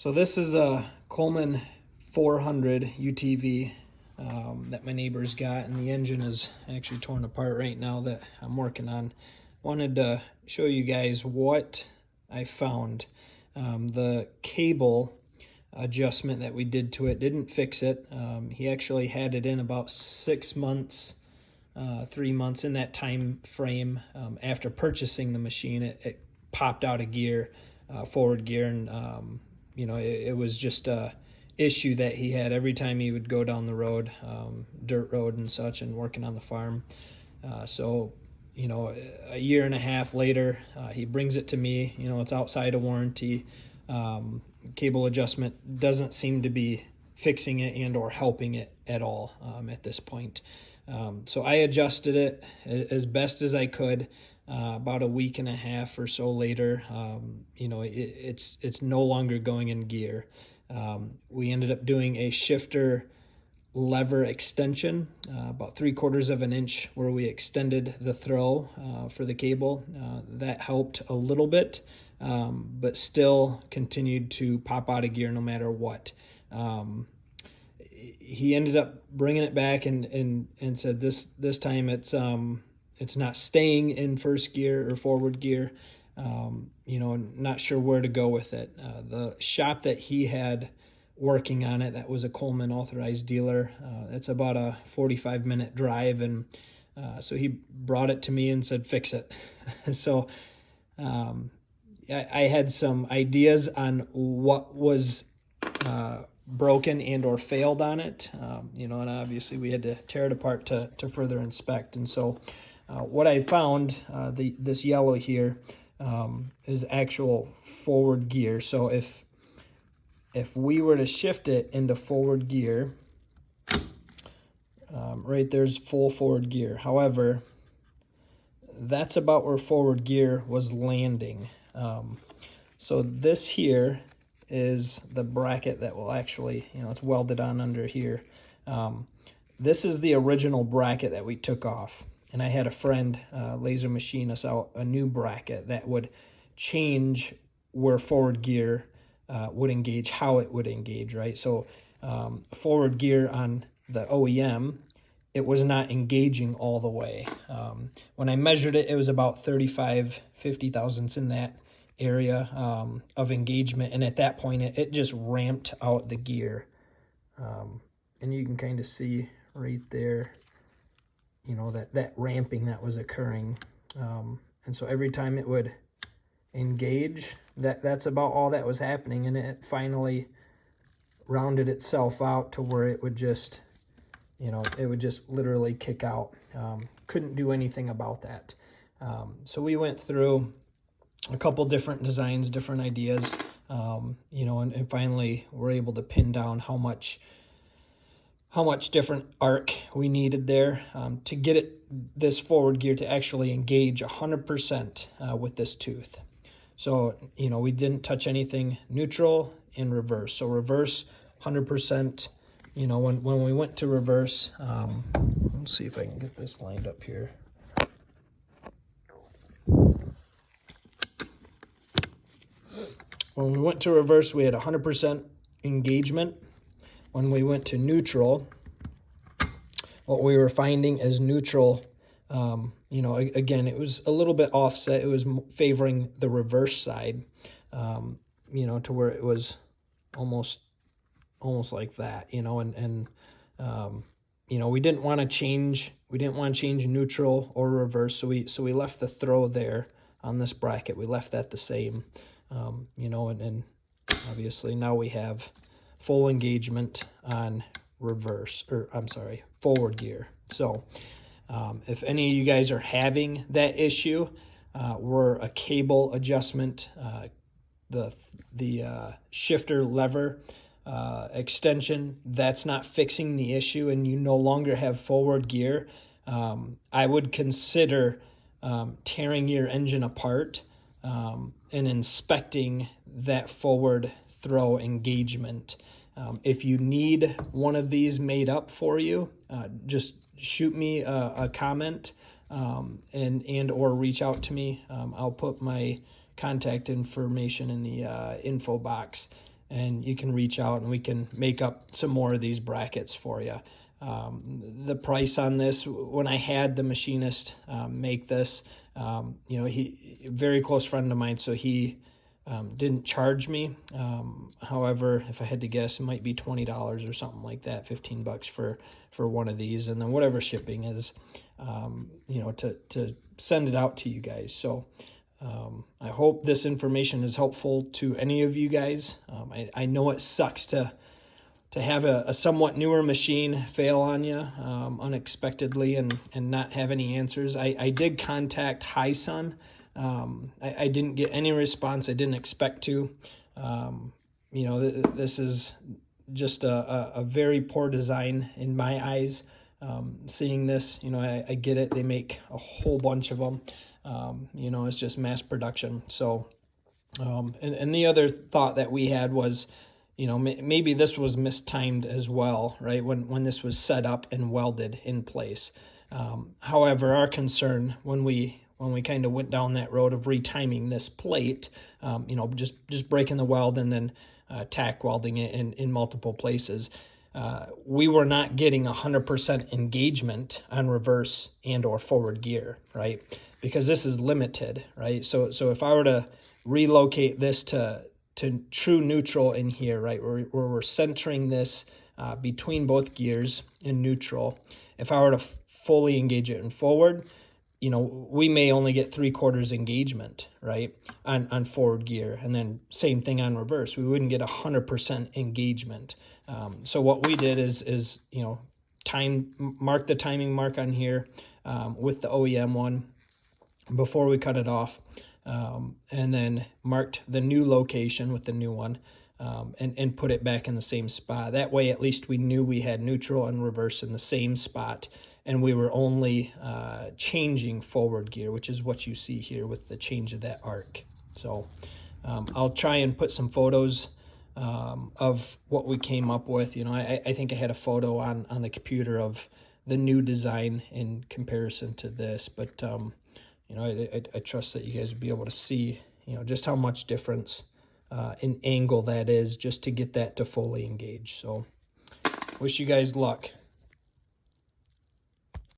So this is a Coleman 400 UTV that my neighbor's got, and the engine is actually torn apart right now that I'm working on. Wanted to show you guys what I found. The cable adjustment that we did to it didn't fix it. He actually had it in about 6 months, 3 months in that time frame. After purchasing the machine, it popped out of gear, forward gear, and it was just a issue that he had every time he would go down the road, dirt road and such, and working on the farm. So a year and a half later, he brings it to me. It's outside of warranty. Cable adjustment doesn't seem to be fixing it and or helping it at all at this point. So I adjusted it as best as I could. About a week and a half or so later, it's no longer going in gear. We ended up doing a shifter lever extension, about 3/4 of an inch, where we extended the throw for the cable. That helped a little bit, but still continued to pop out of gear no matter what. He ended up bringing it back and said this time it's not staying in first gear or forward gear. Not sure where to go with it. The shop that he had working on it, that was a Coleman authorized dealer. It's about a 45-minute drive, and so he brought it to me and said, fix it. So I had some ideas on what was broken and or failed on it, and obviously we had to tear it apart to further inspect. And so what I found, this yellow here, is actual forward gear. So if we were to shift it into forward gear, right there's full forward gear. However, that's about where forward gear was landing. So this here is the bracket that will actually, it's welded on under here. This is the original bracket that we took off. And I had a friend laser machine us out a new bracket that would change where forward gear would engage, how it would engage, right? So forward gear on the OEM, it was not engaging all the way. When I measured it, it was about 50 thousandths in that area of engagement. And at that point, it just ramped out the gear. And you can kind of see right there, that ramping that was occurring. And so every time it would engage, that's about all that was happening. And it finally rounded itself out to where it would just, it would just literally kick out. Couldn't do anything about that. So we went through a couple different designs, different ideas, and finally we're able to pin down how much different arc we needed there to get this forward gear to actually engage 100% with this tooth. So, we didn't touch anything neutral and reverse. So reverse 100%, when we went to reverse, let's see if I can get this lined up here. When we went to reverse, we had 100% engagement. When we went to neutral, what we were finding is neutral, again, it was a little bit offset. It was favoring the reverse side, to where it was almost like that, and we didn't want to change neutral or reverse. So we left the throw there on this bracket. We left that the same, and obviously now we have full engagement on forward gear. So if any of you guys are having that issue where a cable adjustment, the shifter lever extension, that's not fixing the issue, and you no longer have forward gear, I would consider tearing your engine apart and inspecting that forward throw engagement. If you need one of these made up for you, just shoot me a comment and or reach out to me. I'll put my contact information in the info box, and you can reach out and we can make up some more of these brackets for you. The price on this, when I had the machinist make this, you know, he, very close friend of mine, so he didn't charge me. However, if I had to guess, it might be $20 or something like that, 15 bucks for one of these, and then whatever shipping is, you know, to send it out to you guys. So I hope this information is helpful to any of you guys. I know it sucks to have a somewhat newer machine fail on you unexpectedly and not have any answers. I did contact Hisun. I didn't get any response. I didn't expect to. You know, this is just a very poor design in my eyes. Seeing this, you know, I get it. They make a whole bunch of them. You know, it's just mass production. So, and the other thought that we had was, you know, maybe this was mistimed as well, right? When this was set up and welded in place. However, our concern when we kind of went down that road of retiming this plate, you know, just breaking the weld and then tack welding it in multiple places, we were not getting 100% engagement on reverse and or forward gear, right? Because this is limited, right? So if I were to relocate this to true neutral in here, right, where we're centering this between both gears in neutral, if I were to fully engage it in forward, you know, we may only get 3/4 engagement, right, on forward gear, and then same thing on reverse. We wouldn't get 100% engagement. So what we did is you know, mark the timing mark on here with the OEM one before we cut it off, and then marked the new location with the new one, and put it back in the same spot. That way, at least we knew we had neutral and reverse in the same spot, and we were only changing forward gear, which is what you see here with the change of that arc. So I'll try and put some photos of what we came up with. You know, I think I had a photo on the computer of the new design in comparison to this, but you know, I trust that you guys will be able to see, you know, just how much difference in angle that is just to get that to fully engage. So wish you guys luck.